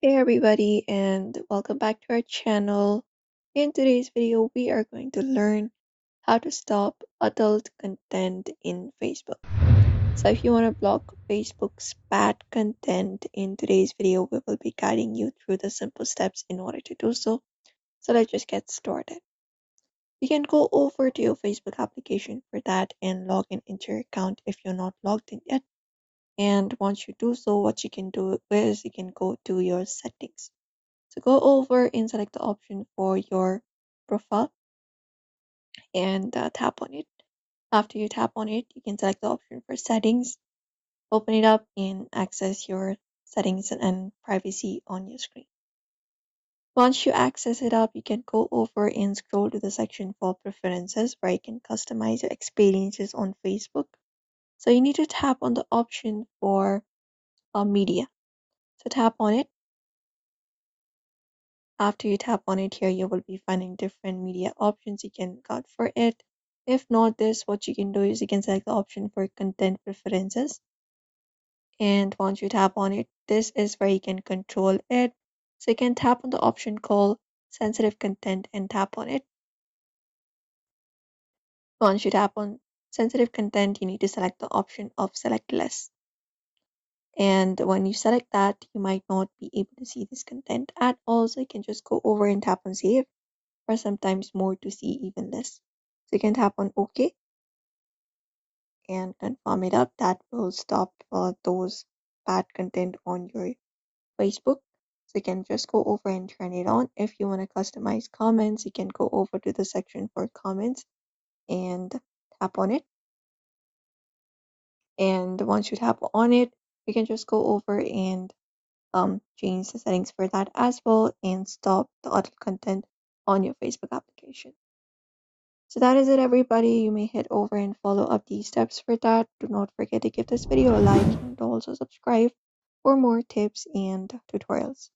Hey everybody, and welcome back to our channel. In today's video, we are going to learn how to stop adult content in Facebook. So if you want to block Facebook's bad content, in today's video, we will be guiding you through the simple steps in order to do so. So let's just get started. You can go over to your Facebook application for that and log in into your account if you're not logged in yet. And once you do so, what you can do is you can go to your settings. So go over and select the option for your profile and tap on it. After you tap on it, you can select the option for settings, open it up and access your settings and privacy on your screen. Once you access it up, you can go over and scroll to the section for preferences where you can customize your experiences on Facebook. So you need to tap on the option for media. So tap on it. After you tap on it here, you will be finding different media options you can cut for it. If not this, what you can do is you can select the option for content preferences. And once you tap on it, this is where you can control it. So you can tap on the option called sensitive content and tap on it. Once you tap on sensitive content, you need to select the option of select less. And when you select that, you might not be able to see this content at all. So you can just go over and tap on save, or sometimes more to see even less. So you can tap on OK and confirm it up. That will stop those bad content on your Facebook. So you can just go over and turn it on. If you want to customize comments, you can go over to the section for comments and tap on it. And once you tap on it, you can just go over and change the settings for that as well and stop the adult content on your Facebook application. So that is it, everybody. You may head over and follow up these steps for that. Do not forget to give this video a like and also subscribe for more tips and tutorials.